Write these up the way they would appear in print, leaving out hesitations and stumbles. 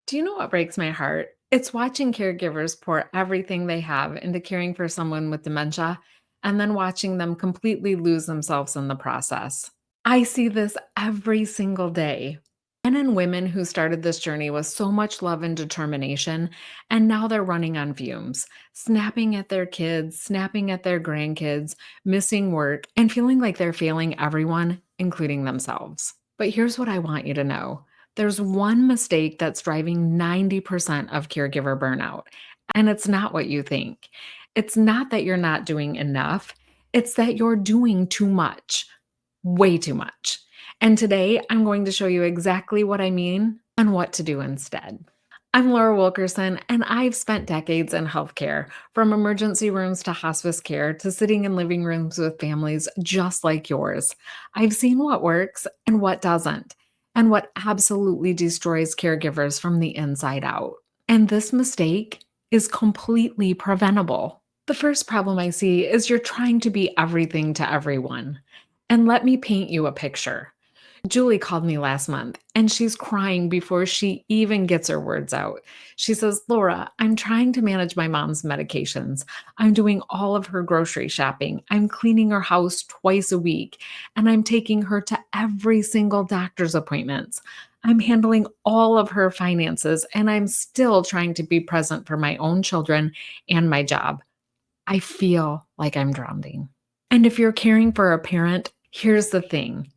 Do you know what breaks my heart? It's watching caregivers pour everything they have into caring for someone with dementia and then watching them completely lose themselves in the process. I see this every single day. Men and women who started this journey with so much love and determination, and now they're running on fumes, snapping at their kids, snapping at their grandkids, missing work, and feeling like they're failing everyone, including themselves. But here's what I want you to know. There's one mistake that's driving 90% of caregiver burnout, and it's not what you think. It's not that you're not doing enough, it's that you're doing too much, way too much. And today I'm going to show you exactly what I mean and what to do instead. I'm Laura Wilkerson, and I've spent decades in healthcare, from emergency rooms to hospice care to sitting in living rooms with families just like yours. I've seen what works and what doesn't, and what absolutely destroys caregivers from the inside out. And this mistake is completely preventable. The first problem I see is you're trying to be everything to everyone. And let me paint you a picture. Julie called me last month and she's crying before she even gets her words out. She says, Laura, I'm trying to manage my mom's medications. I'm doing all of her grocery shopping. I'm cleaning her house twice a week and I'm taking her to every single doctor's appointments. I'm handling all of her finances and I'm still trying to be present for my own children and my job. I feel like I'm drowning. And if you're caring for a parent, here's the thing.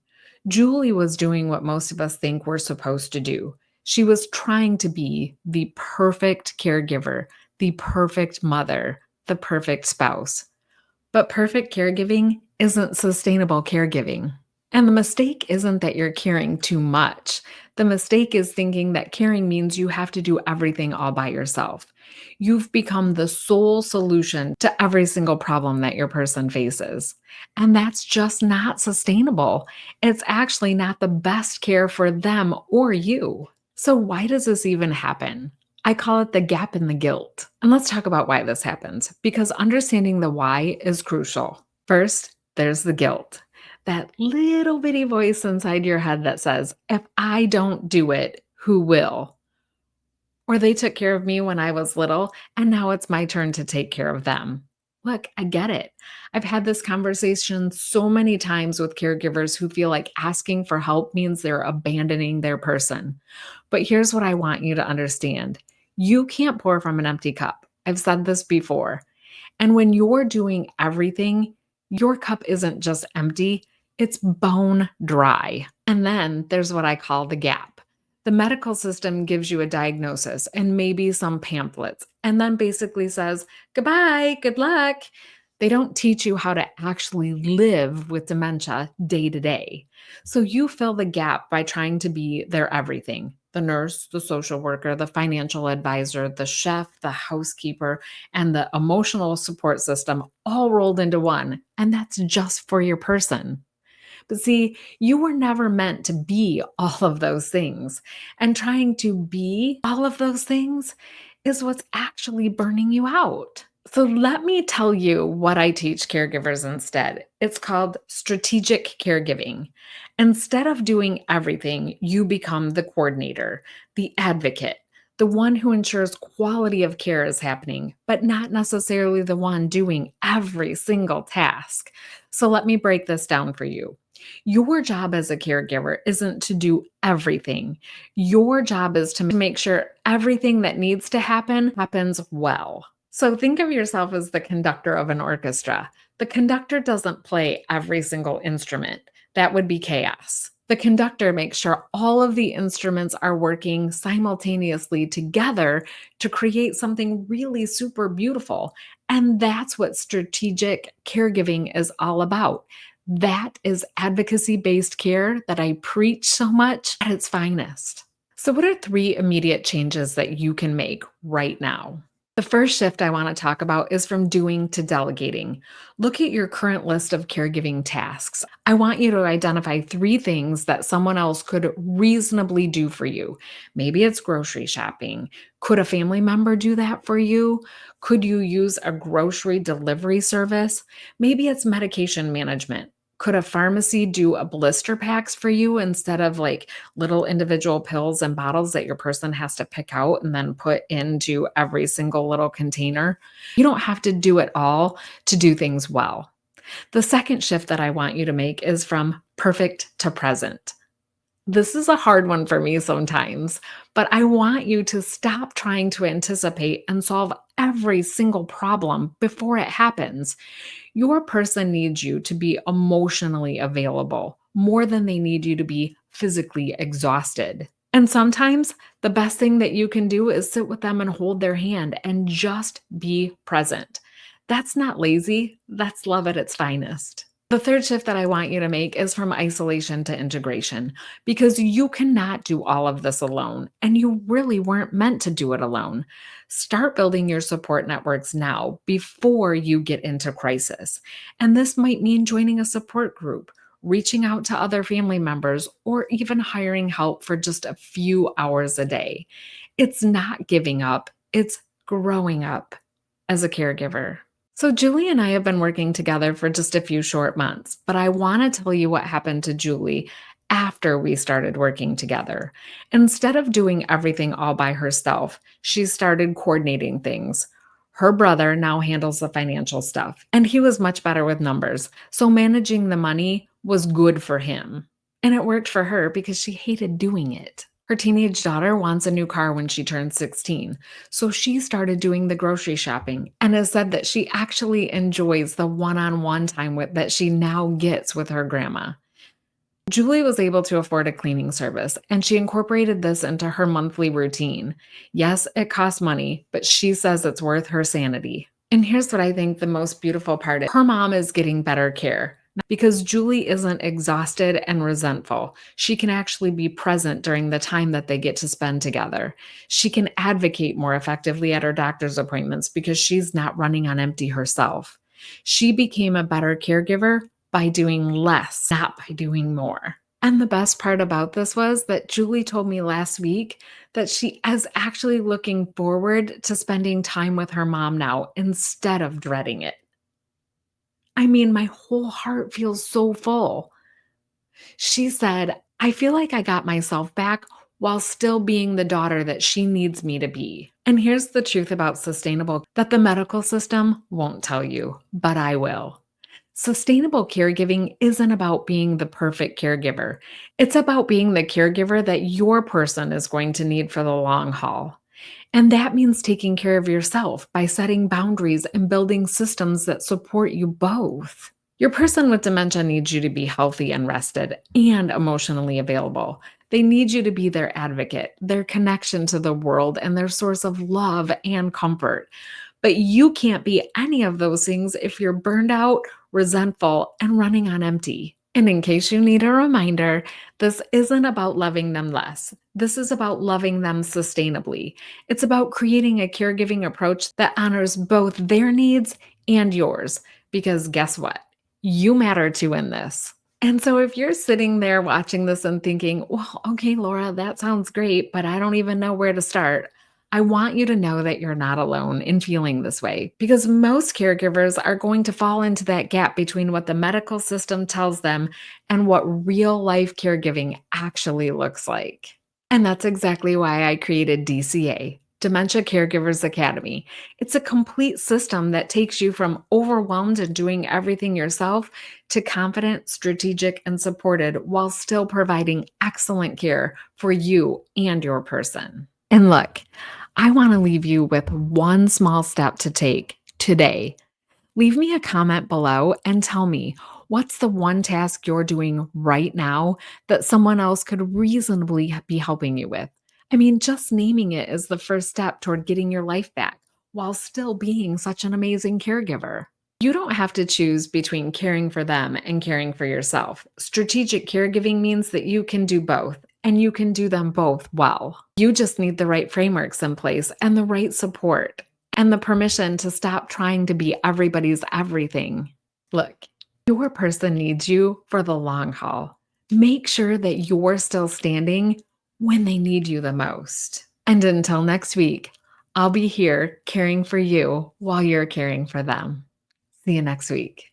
Julie was doing what most of us think we're supposed to do. She was trying to be the perfect caregiver, the perfect mother, the perfect spouse. But perfect caregiving isn't sustainable caregiving. And the mistake isn't that you're caring too much. The mistake is thinking that caring means you have to do everything all by yourself. You've become the sole solution to every single problem that your person faces. And that's just not sustainable. It's actually not the best care for them or you. So, why does this even happen? I call it the gap in the guilt. And let's talk about why this happens, because understanding the why is crucial. First, there's the guilt. That little bitty voice inside your head that says, if I don't do it, who will? Or they took care of me when I was little, and now it's my turn to take care of them. Look, I get it. I've had this conversation so many times with caregivers who feel like asking for help means they're abandoning their person. But here's what I want you to understand. You can't pour from an empty cup. I've said this before. And when you're doing everything, your cup isn't just empty, it's bone dry. And then there's what I call the gap. The medical system gives you a diagnosis and maybe some pamphlets, and then basically says, goodbye, good luck. They don't teach you how to actually live with dementia day to day. So you fill the gap by trying to be their everything: the nurse, the social worker, the financial advisor, the chef, the housekeeper, and the emotional support system all rolled into one. And that's just for your person. But see, you were never meant to be all of those things. And trying to be all of those things is what's actually burning you out. So let me tell you what I teach caregivers instead. It's called strategic caregiving. Instead of doing everything, you become the coordinator, the advocate, the one who ensures quality of care is happening, but not necessarily the one doing every single task. So let me break this down for you. Your job as a caregiver isn't to do everything. Your job is to make sure everything that needs to happen happens well. So think of yourself as the conductor of an orchestra. The conductor doesn't play every single instrument. That would be chaos. The conductor makes sure all of the instruments are working simultaneously together to create something really super beautiful. And that's what strategic caregiving is all about. That is advocacy-based care that I preach so much at its finest. So, what are 3 immediate changes that you can make right now? The first shift I want to talk about is from doing to delegating. Look at your current list of caregiving tasks. I want you to identify 3 things that someone else could reasonably do for you. Maybe it's grocery shopping. Could a family member do that for you? Could you use a grocery delivery service? Maybe it's medication management. Could a pharmacy do a blister packs for you instead of like little individual pills and bottles that your person has to pick out and then put into every single little container? You don't have to do it all to do things well. The second shift that I want you to make is from perfect to present. This is a hard one for me sometimes, but I want you to stop trying to anticipate and solve every single problem before it happens. Your person needs you to be emotionally available more than they need you to be physically exhausted. And sometimes the best thing that you can do is sit with them and hold their hand and just be present. That's not lazy, that's love at its finest. The third shift that I want you to make is from isolation to integration because you cannot do all of this alone and you really weren't meant to do it alone. Start building your support networks now before you get into crisis. And this might mean joining a support group, reaching out to other family members, or even hiring help for just a few hours a day. It's not giving up, it's growing up as a caregiver. So, Julie and I have been working together for just a few short months, but I want to tell you what happened to Julie after we started working together. Instead of doing everything all by herself, she started coordinating things. Her brother now handles the financial stuff, and he was much better with numbers. So, managing the money was good for him. And it worked for her because she hated doing it. Her teenage daughter wants a new car when she turns 16. So she started doing the grocery shopping and has said that she actually enjoys the one on one time that she now gets with her grandma. Julie was able to afford a cleaning service and she incorporated this into her monthly routine. Yes, it costs money, but she says it's worth her sanity. And here's what I think the most beautiful part is her mom is getting better care because Julie isn't exhausted and resentful. She can actually be present during the time that they get to spend together. She can advocate more effectively at her doctor's appointments because she's not running on empty herself. She became a better caregiver by doing less, not by doing more. And the best part about this was that Julie told me last week that she is actually looking forward to spending time with her mom now instead of dreading it. I mean, my whole heart feels so full. She said, I feel like I got myself back while still being the daughter that she needs me to be. And here's the truth about sustainable that the medical system won't tell you, but I will. Sustainable caregiving isn't about being the perfect caregiver. It's about being the caregiver that your person is going to need for the long haul. And that means taking care of yourself by setting boundaries and building systems that support you both. Your person with dementia needs you to be healthy and rested and emotionally available. They need you to be their advocate, their connection to the world, and their source of love and comfort. But you can't be any of those things if you're burned out, resentful, and running on empty. And in case you need a reminder, this isn't about loving them less. This is about loving them sustainably. It's about creating a caregiving approach that honors both their needs and yours. Because guess what? You matter too in this. And so if you're sitting there watching this and thinking, well, okay, Laura, that sounds great, but I don't even know where to start. I want you to know that you're not alone in feeling this way because most caregivers are going to fall into that gap between what the medical system tells them and what real life caregiving actually looks like. And that's exactly why I created DCA, Dementia Caregivers Academy. It's a complete system that takes you from overwhelmed and doing everything yourself to confident, strategic, and supported while still providing excellent care for you and your person. And look, I want to leave you with one small step to take today. Leave me a comment below and tell me what's the one task you're doing right now that someone else could reasonably be helping you with. I mean, just naming it is the first step toward getting your life back while still being such an amazing caregiver. You don't have to choose between caring for them and caring for yourself. Strategic caregiving means that you can do both and you can do them both well. You just need the right frameworks in place and the right support and the permission to stop trying to be everybody's everything. Look, your person needs you for the long haul. Make sure that you're still standing when they need you the most. And until next week, I'll be here caring for you while you're caring for them. See you next week.